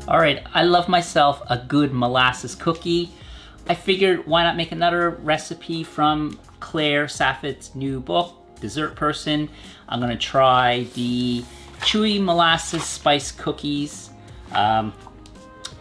All right, I love myself a good molasses cookie. I figured why not make another recipe from Claire Saffitz' new book, Dessert Person. I'm gonna try the Chewy Molasses Spice Cookies. I'm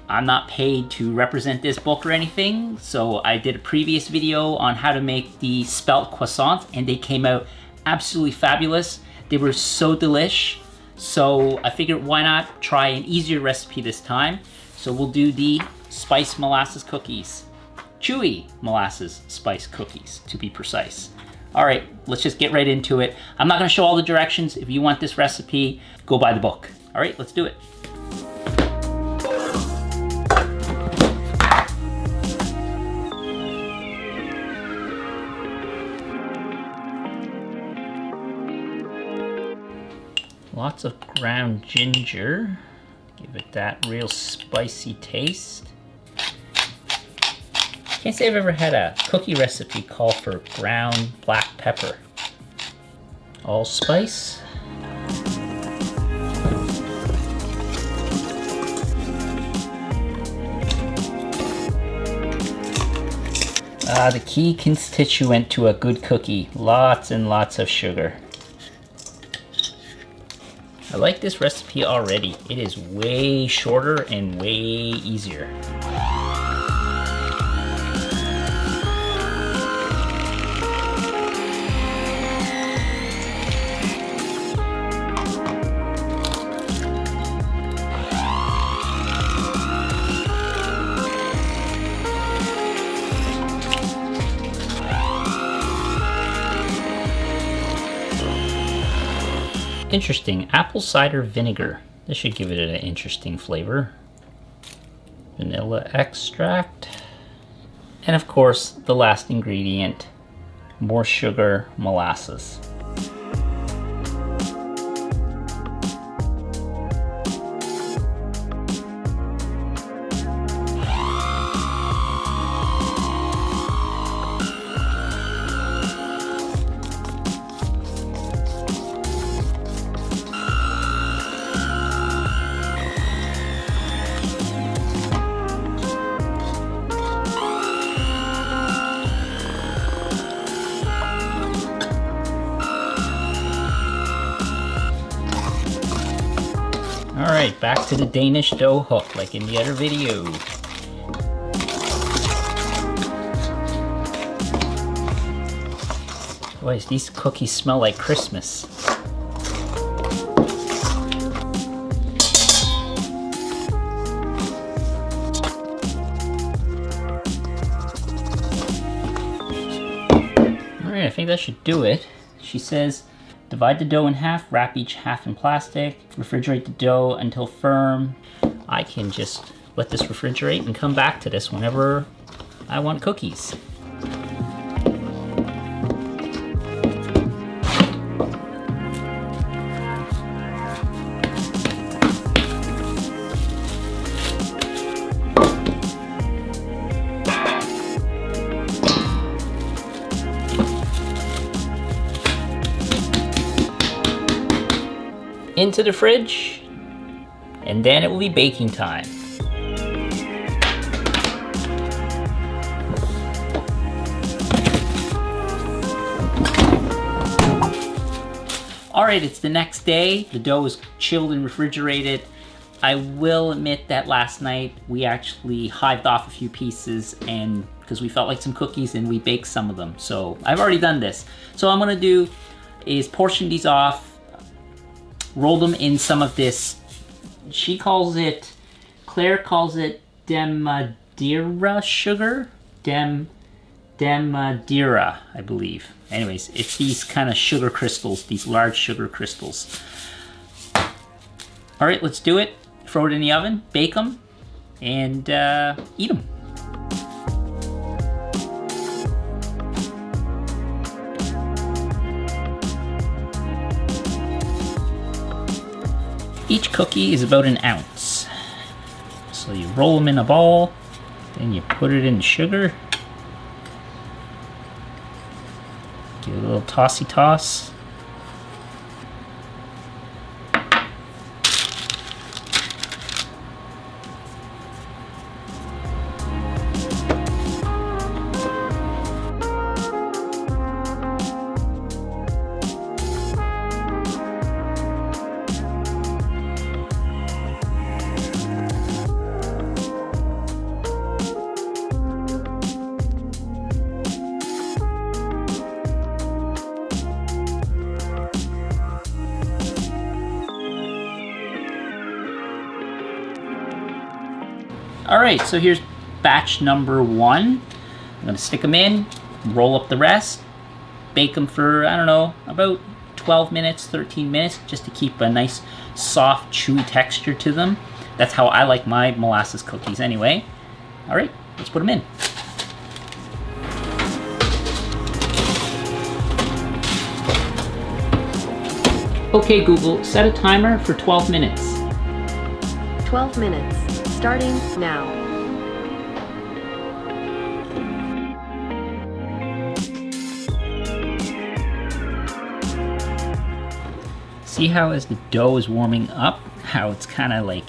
not paid to represent this book or anything, so I did a previous video on how to make the spelt croissants and they came out absolutely fabulous. They were so delish. So I figured why not try an easier recipe this time. So we'll do the spice molasses cookies. Chewy molasses spice cookies, to be precise. All right, let's just get right into it. I'm not gonna show all the directions. If you want this recipe, go buy the book. All right, let's do it. Lots of ground ginger. Give it that real spicy taste. Can't say I've ever had a cookie recipe call for ground black pepper. Allspice. The key constituent to a good cookie. Lots and lots of sugar. I like this recipe already. It is way shorter and way easier. Interesting, apple cider vinegar. This should give it an interesting flavor. Vanilla extract. And of course, the last ingredient, more sugar, molasses. Alright, back to the Danish dough hook like in the other video. Boys, these cookies smell like Christmas. Alright, I think that should do it. She says, divide the dough in half, wrap each half in plastic, refrigerate the dough until firm. I can just let this refrigerate and come back to this whenever I want cookies. Into the fridge, and then it will be baking time. All right, it's the next day. The dough is chilled and refrigerated. I will admit that last night we actually hived off a few pieces and because we felt like some cookies and we baked some of them. So I've already done this. So what I'm gonna do is portion these off, roll them in some of this, Claire calls it Demadira sugar? Demadira, I believe. Anyways, it's these kind of sugar crystals, these large sugar crystals. All right, let's do it. Throw it in the oven, bake them, and eat them. Each cookie is about an ounce. So you roll them in a ball, then you put it in the sugar. Give it a little tossy toss. All right, so here's batch number 1. I'm gonna stick them in, roll up the rest, bake them for, I don't know, about 12 minutes, 13 minutes, just to keep a nice, soft, chewy texture to them. That's how I like my molasses cookies anyway. All right, let's put them in. Okay, Google, set a timer for 12 minutes. 12 minutes, starting now. See how as the dough is warming up, how it's kind of like,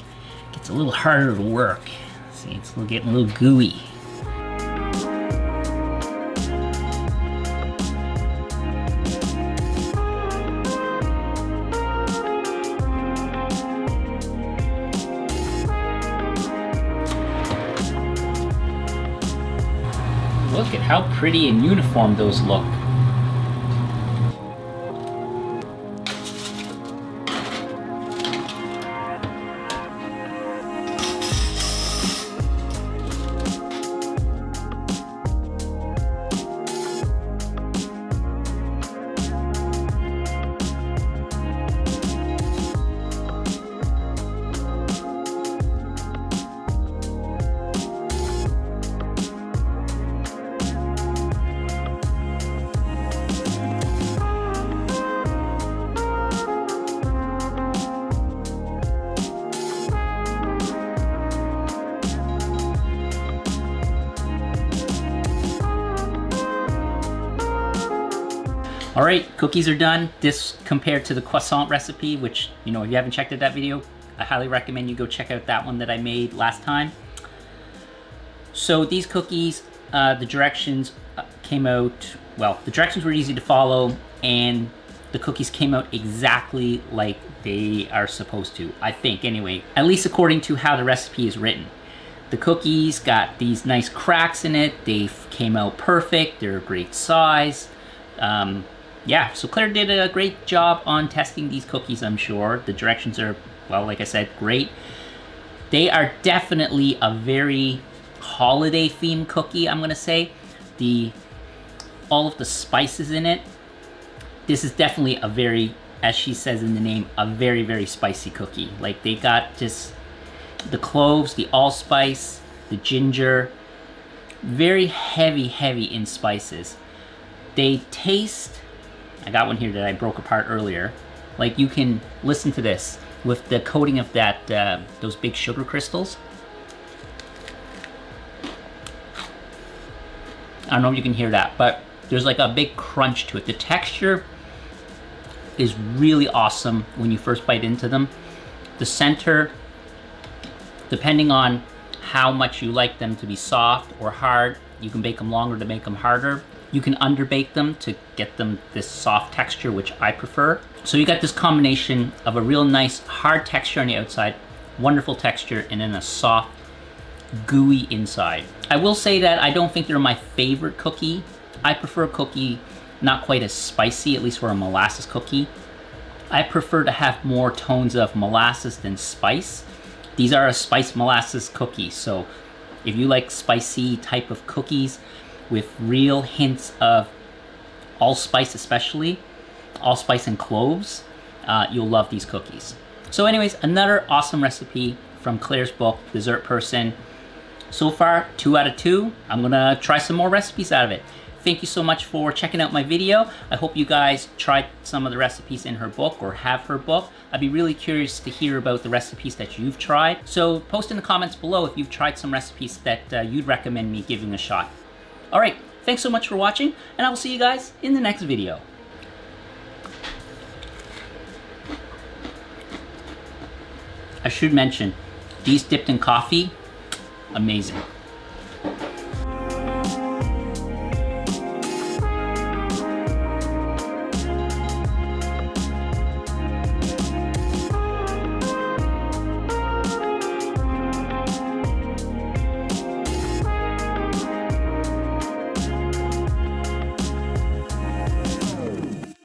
gets a little harder to work. See, it's getting a little gooey. Look at how pretty and uniform those look. All right, cookies are done. This compared to the croissant recipe, which, you know, if you haven't checked out that video, I highly recommend you go check out that one that I made last time. So these cookies, the directions came out, well, the directions were easy to follow, and the cookies came out exactly like they are supposed to, I think anyway, at least according to how the recipe is written. The cookies got these nice cracks in it. They came out perfect. They're a great size. Yeah, so Claire did a great job on testing these cookies, I'm sure. The directions are, well, like I said, great. They are definitely a very holiday themed cookie, I'm gonna say. All of the spices in it, this is definitely a very, as she says in the name, a very, very spicy cookie. Like, they got just the cloves, the allspice, the ginger, very heavy in spices. They taste, I got one here that I broke apart earlier. Like, you can listen to this with the coating of that, those big sugar crystals. I don't know if you can hear that, but there's like a big crunch to it. The texture is really awesome when you first bite into them. The center, depending on how much you like them to be soft or hard, you can bake them longer to make them harder. You can underbake them to get them this soft texture, which I prefer. So you got this combination of a real nice hard texture on the outside, wonderful texture, and then a soft, gooey inside. I will say that I don't think they're my favorite cookie. I prefer a cookie not quite as spicy, at least for a molasses cookie. I prefer to have more tones of molasses than spice. These are a spiced molasses cookie, so if you like spicy type of cookies with real hints of allspice, especially allspice and cloves, you'll love these cookies. So anyways, another awesome recipe from Claire's book, Dessert Person. So far, 2 out of 2. I'm gonna try some more recipes out of it. Thank you so much for checking out my video. I hope you guys tried some of the recipes in her book or have her book. I'd be really curious to hear about the recipes that you've tried. So post in the comments below if you've tried some recipes that you'd recommend me giving a shot. All right, thanks so much for watching, and I will see you guys in the next video. I should mention, these dipped in coffee, amazing.